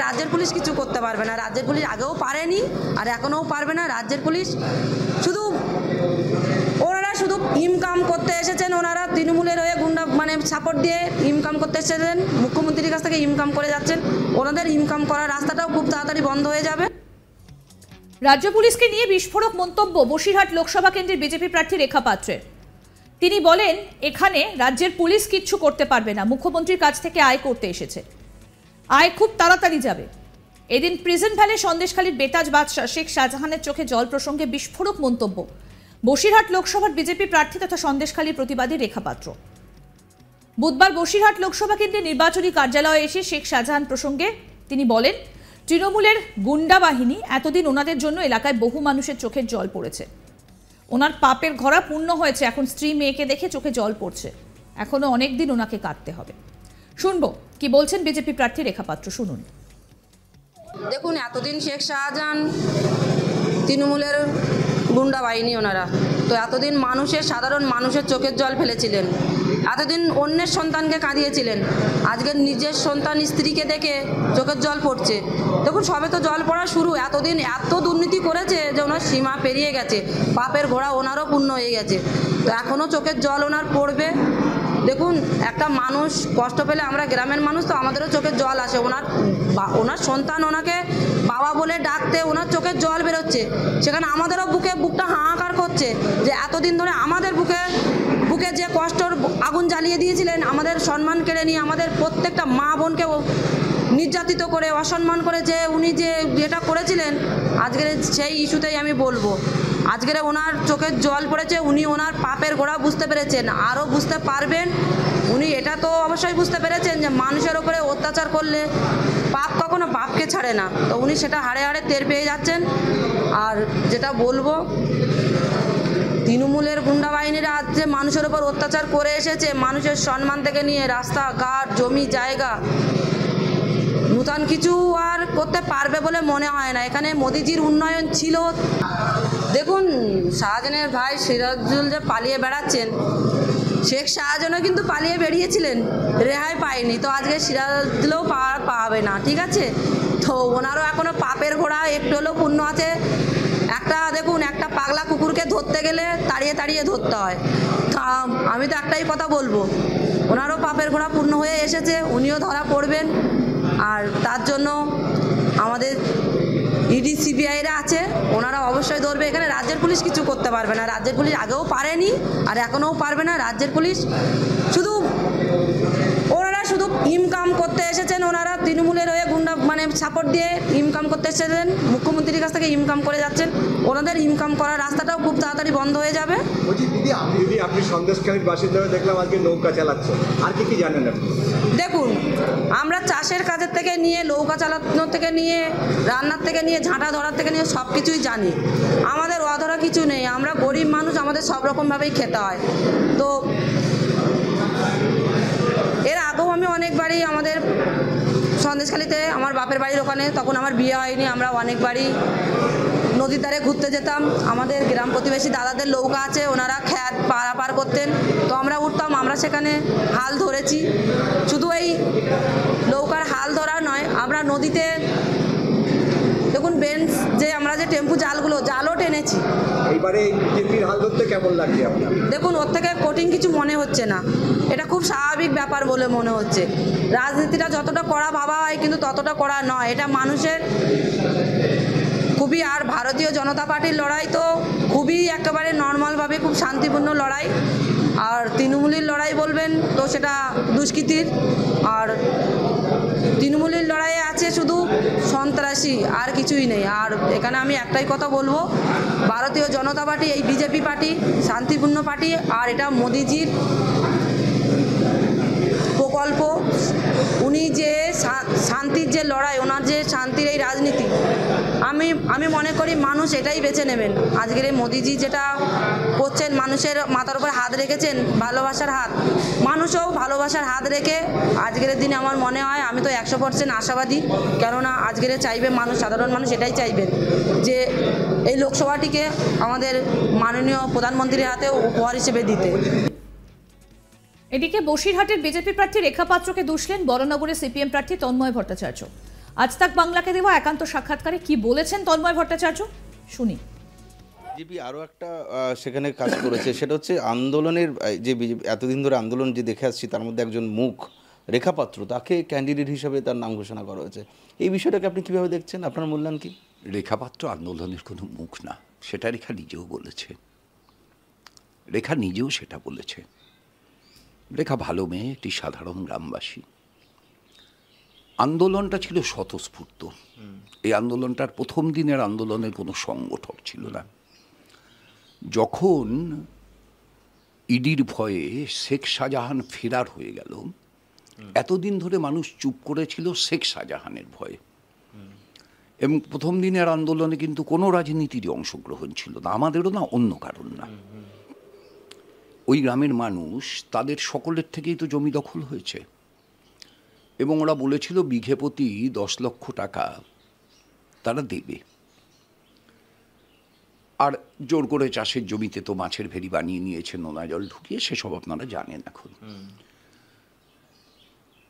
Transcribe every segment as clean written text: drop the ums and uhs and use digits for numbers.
রাজ্যের পুলিশ কিছু করতে পারবে না। রাজ্যের পুলিশ আগেও পারেনি আর এখনও পারবে না। রাজ্যের পুলিশ ওনারা শুধু ইনকাম করতে এসেছেন। ওনারা তৃণমূলের হয়ে গুন্ডা সাপোর্ট দিয়ে ইনকাম করতে এসেছেন, মুখ্যমন্ত্রীর কাছ থেকে ইনকাম করে যাচ্ছেন। ওনাদের ইনকাম করার রাস্তাটাও খুব তাড়াতাড়ি বন্ধ হয়ে যাবে। রাজ্য পুলিশকে নিয়ে বিস্ফোরক মন্তব্য বসিরহাট লোকসভা কেন্দ্রের বিজেপি প্রার্থী রেখা পাত্রের। তিনি বলেন, এখানে রাজ্যের পুলিশ কিচ্ছু করতে পারবে না, মুখ্যমন্ত্রীর কাছ থেকে আয় করতে এসেছে, আয় খুব তাড়াতাড়ি যাবে। এদিন প্রিজন ভ্যালে সন্দেশখালীর বেতাজ বাদশাহ শেখ শাহজাহানের চোখে জল প্রসঙ্গে বিস্ফোরক মন্তব্য বসিরহাট লোকসভার বিজেপি প্রার্থী তথা সন্দেশখালীর প্রতিবাদী রেখা পাত্র। বুধবার বসিরহাট লোকসভা কেন্দ্রে নির্বাচনী কার্যালয়ে এসে শেখ শাহজাহান প্রসঙ্গে তিনি বলেন, তৃণমূলের গুন্ডা বাহিনী এতদিন ওনাদের জন্য এলাকায় বহু মানুষের চোখের জল পড়েছে। ওনার পাপের ঘরা পূর্ণ হয়েছে, এখন স্ত্রী মেয়েকে দেখে চোখে জল পড়ছে, এখনো অনেক দিন ওনাকে কাটতে হবে। শুনবো কি বলছেন বিজেপি প্রার্থী রেখা পাত্র, শুনুন। দেখুন, এতদিন শেখ শাহজাহান তৃণমূলের গুন্ডা বাহিনী ওনারা তো এতদিন সাধারণ মানুষের চোখের জল ফেলেছিলেন, এতদিন অন্যের সন্তানকে কাঁদিয়েছিলেন, আজকের নিজের সন্তান স্ত্রীকে দেখে চোখের জল পড়ছে। দেখুন, সবে তো জল পড়া শুরু। এতদিন এত দুর্নীতি করেছে যে ওনার সীমা পেরিয়ে গেছে, পাপের ঘোড়া ওনারও পূর্ণ হয়ে গেছে, তো এখনও চোখের জল ওনার পড়বে। দেখুন, একটা মানুষ কষ্ট পেলে, আমরা গ্রামের মানুষ তো আমাদেরও চোখের জল আসে। ওনার সন্তান ওনাকে বাবা বলে ডাকতে ওনার চোখের জল বেরোচ্ছে, সেখানে আমাদেরও বুকটা হাহাকার করছে যে এতদিন ধরে আমাদের বুকে যে কষ্টর আগুন জ্বালিয়ে দিয়েছিলেন, আমাদের সম্মান কেড়ে নিয়ে আমাদের প্রত্যেকটা মা বোনকে নির্যাতিত করে অসম্মান করে যে উনি যে এটা করেছিলেন, আজকের সেই ইস্যুতেই আমি বলবো, আজকের ওনার চোখের জল পড়েছে। উনি ওনার পাপের গোড়া বুঝতে পেরেছেন, আরও বুঝতে পারবেন। উনি এটা তো অবশ্যই বুঝতে পেরেছেন যে মানুষের ওপরে অত্যাচার করলে পাপ কখনো বাপকে ছাড়ে না, তো উনি সেটা হাড়ে হাড়ে টের পেয়ে যাচ্ছেন। আর যেটা বলবো, তৃণমূলের গুন্ডা বাহিনীরা আজ যে মানুষের ওপর অত্যাচার করে এসেছে, মানুষের সম্মান থেকে নিয়ে রাস্তাঘাট, জমি জায়গা, নূতন কিছু আর করতে পারবে বলে মনে হয় না। এখানে মোদিজির উন্নয়ন ছিল। দেখুন, শাহজাহানের ভাই সিরাজুল যে পালিয়ে বেড়াচ্ছেন, শেখ শাহজাহানও কিন্তু পালিয়ে বেরিয়েছিলেন, রেহাই পায়নি, তো আজকে সিরাজুলও পাবে না, ঠিক আছে? তো ওনারও এখনও পাপের ঘোড়া একটু হলেও পূর্ণ আছে। দেখুন, একটা পাগলা কুকুরকে ধরতে গেলে তাড়িয়ে তাড়িয়ে ধরতে হয়। আমি তো একটাই কথা বলবো, ওনারও পাপের ঘোড়া পূর্ণ হয়ে এসেছে, উনিও ধরা পড়বেন। আর তার জন্য আমাদের ইডি সিবিআইরা আছে, ওনারা অবশ্যই ধরবে। এখানে রাজ্যের পুলিশ কিছু করতে পারবে না। রাজ্যের পুলিশ আগেও পারেনি আর এখনও পারবে না। রাজ্যের পুলিশ ওনারা শুধু ইনকাম করতে এসেছেন। ওনারা তৃণমূলের হয়ে গুন্ডা সাপোর্ট দিয়ে ইনকাম করতে এসেছেন, মুখ্যমন্ত্রীর কাছ থেকে ইনকাম করে যাচ্ছেন। ওনাদের ইনকাম করার রাস্তাটাও খুব তাড়াতাড়ি বন্ধ হয়ে যাবে। আপনি সন্দেশখালীর বাসিন্দা দেখলাম আজকে নৌকা চালাচ্ছেন, আর কি জানেন আপনি? দেখুন, আমরা চাষের কাজের থেকে নিয়ে নৌকা চালানোর থেকে নিয়ে রান্নার থেকে নিয়ে ঝাঁটা ধরার থেকে নিয়ে সব কিছুই জানি। আমাদের অধরা কিছু নেই, আমরা গরিব মানুষ, আমাদের সব রকমভাবেই খেতে হয়। তো এর আগেও আমি অনেকবারই আমাদের সন্দেশখালীতে, আমার বাপের বাড়ির ওখানে, তখন আমার বিয়ে হয়নি, আমরা অনেকবারই নদীর ধারে ঘুরতে যেতাম। আমাদের গ্রাম প্রতিবেশী দাদাদের নৌকা আছে, ওনারা খ্যাত পারাপার করতেন, তো আমরা উঠতাম, আমরা সেখানে হাল ধরেছি। শুধু এই নৌকার হাল ধরা নয়, আমরা নদীতে দেখুন বেঞ্চ যে আমরা যে টেম্পু জালও টেনেছি। এইবারে বিজেপির হাল ধরতে কেমন লাগছে আপনার? দেখুন, ওর থেকে কঠিন কিছু মনে হচ্ছে না, এটা খুব স্বাভাবিক ব্যাপার বলে মনে হচ্ছে। রাজনীতিটা যতটা করা ভাবা হয় কিন্তু ততটা করা নয়, এটা মানুষের খুবই। আর ভারতীয় জনতা পার্টির লড়াই তো খুবই একেবারে নর্মালভাবে খুব শান্তিপূর্ণ লড়াই। আর তৃণমূলের লড়াই বলবেন তো সেটা দুষ্কৃতির। আর তৃণমূলের লড়াইয়ে আছে শুধু সন্ত্রাসী, আর কিছুই নেই। আর এখানে আমি একটাই কথা বলবো, ভারতীয় জনতা পার্টি, এই বিজেপি পার্টি শান্তিপূর্ণ পার্টি। আর এটা মোদিজির প্রকল্প। উনি যে শান্তির যে লড়াই, ওনার যে শান্তির এই রাজনীতি, আমি মনে করি মানুষ এটাই বেছে নেবেন। আজকের এই মোদিজি যেটা করছেন, মানুষের মাথার উপর হাত রেখেছেন, ভালোবাসার হাত, মানুষও ভালোবাসার হাত রেখে আজকের দিনে আমার মনে হয়, আমি তো 100% আশাবাদী। কেননা আজকের চাইবে মানুষ, সাধারণ মানুষ এটাই চাইবেন যে এই লোকসভাটিকে আমাদের মাননীয় প্রধানমন্ত্রীর হাতে উপহার হিসেবে দিতে। এদিকে বসিরহাটের বিজেপি প্রার্থী রেখা পাত্রকে দুষলেন বরানগরের সিপিএম প্রার্থী তন্ময় ভট্টাচার্য। আজ তাক বাংলাকে দেওয়া একান্ত সাক্ষাৎকারে কি বলেছেন তন্ময় ভট্টাচার্য শুনি। বিজেপি আরও একটা সেখানে কাজ করেছে, সেটা হচ্ছে আন্দোলনের যে বিজেপি এতদিন ধরে আন্দোলন যে দেখে আসছি তার মধ্যে একজন মুখ রেখা পাত্র, তাকে ক্যান্ডিডেট হিসেবে তার নাম ঘোষণা করা হয়েছে। এই বিষয়টাকে আপনি কীভাবে দেখছেন, আপনার মূল্যায়ন কি? রেখা পাত্র আন্দোলনের কোনো মুখ না, সেটা রেখা নিজেও বলেছে। রেখা নিজেও সেটা বলেছে। রেখা ভালো মেয়ে, একটি সাধারণ গ্রামবাসী। আন্দোলনটা ছিল স্বতঃস্ফূর্ত। এই আন্দোলনটার প্রথম দিনের আন্দোলনের কোনো সংগঠক ছিল না। যখন ইডির ভয়ে শেখ শাহজাহান ফেরার হয়ে গেল, এতদিন ধরে মানুষ চুপ করেছিল শেখ শাহজাহানের ভয়ে। এবং প্রথম দিনের আন্দোলনে কিন্তু কোনো রাজনীতিরই অংশগ্রহণ ছিল না, আমাদেরও না, অন্য কারণ না। ওই গ্রামের মানুষ, তাদের সকলের থেকেই তো জমি দখল হয়েছে, এবং ওরা বলেছিল বিঘে প্রতি 10 লক্ষ টাকা তারা দেবে। আর জোর করে চাষের জমিতে তো মাছের ভেরি বানিয়ে নিয়েছে, নোনা জল ঢুকিয়ে, সেসব আপনারা জানেন। এখন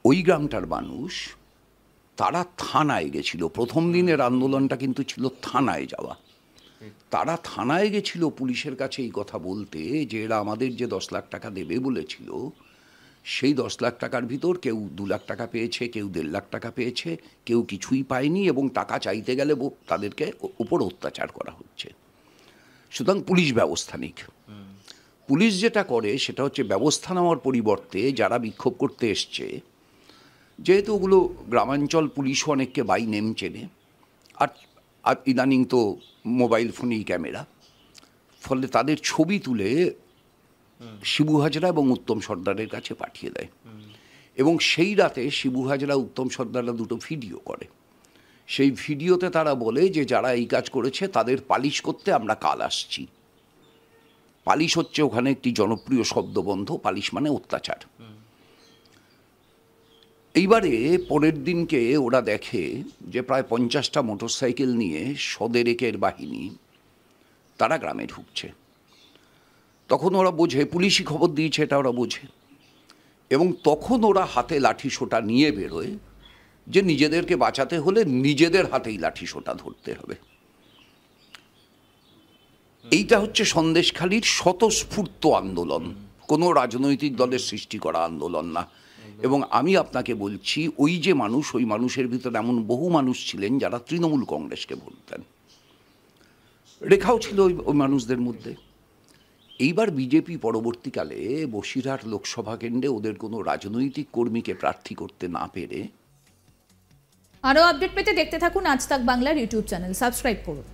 ওই গ্রামটার মানুষ, তারা থানায় গেছিল। প্রথম দিনের আন্দোলনটা কিন্তু ছিল থানায় যাওয়া। তারা থানায় গেছিল পুলিশের কাছে এই কথা বলতে যে এরা আমাদের যে 10 লাখ টাকা দেবে বলেছিল, সেই 10 লাখ টাকার ভিতর কেউ 2 লাখ টাকা পেয়েছে, কেউ 1.5 লাখ টাকা পেয়েছে, কেউ কিছুই পায়নি, এবং টাকা চাইতে গেলে তাদেরকে উপর অত্যাচার করা হচ্ছে। সুতরাং পুলিশ ব্যবস্থা নিক। পুলিশ যেটা করে সেটা হচ্ছে ব্যবস্থা নেওয়ার পরিবর্তে যারা বিক্ষোভ করতে এসছে, যেহেতু ওগুলো গ্রামাঞ্চল, পুলিশও অনেককে বাই নেম চেনে, আর ইদানিং তো মোবাইল ফোনেই ক্যামেরা, ফলে তাদের ছবি তুলে শিবু হাজরা এবং উত্তম সর্দারের কাছে পাঠিয়ে দেয়। এবং সেই রাতে শিবু হাজরা, উত্তম সর্দাররা দুটো ভিডিও করে। সেই ভিডিওতে তারা বলে যে যারা এই কাজ করেছে তাদের পালিশ করতে আমরা কাল আসছি। পালিশ হচ্ছে ওখানে একটি জনপ্রিয় শব্দবন্ধ, পালিশ মানে অত্যাচার। এইবারে পরের দিনকে ওরা দেখে যে প্রায় 50টা মোটরসাইকেল নিয়ে সদেরেকের বাহিনী তারা গ্রামে ঢুকছে। তখন ওরা বোঝে, পুলিশই খবর দিয়েছে এটা ওরা বোঝে, এবং তখন ওরা হাতে লাঠি সোঁটা নিয়ে বেরোয় যে নিজেদেরকে বাঁচাতে হলে নিজেদের হাতেই লাঠি সোঁটা ধরতে হবে। এইটা হচ্ছে সন্দেশখালির স্বতঃস্ফূর্ত আন্দোলন, কোনো রাজনৈতিক দলের সৃষ্টি করা আন্দোলন না। এবং আমি আপনাকে বলছি, ওই যে মানুষ, ওই মানুষের ভিতরে এমন বহু মানুষ ছিলেন যারা তৃণমূল কংগ্রেসকে ভোট দেন। রেখাও ছিল ওই মানুষদের মধ্যে। এইবার বিজেপি পরবর্তীকালে বসিরহাট লোকসভা কেন্দ্রে ওদের কোনো রাজনৈতিক কর্মীকে প্রার্থী করতে না পেরে। আরও আপডেট পেতে দেখতে থাকুন আজ তাক বাংলার ইউটিউব চ্যানেল, সাবস্ক্রাইব করুন।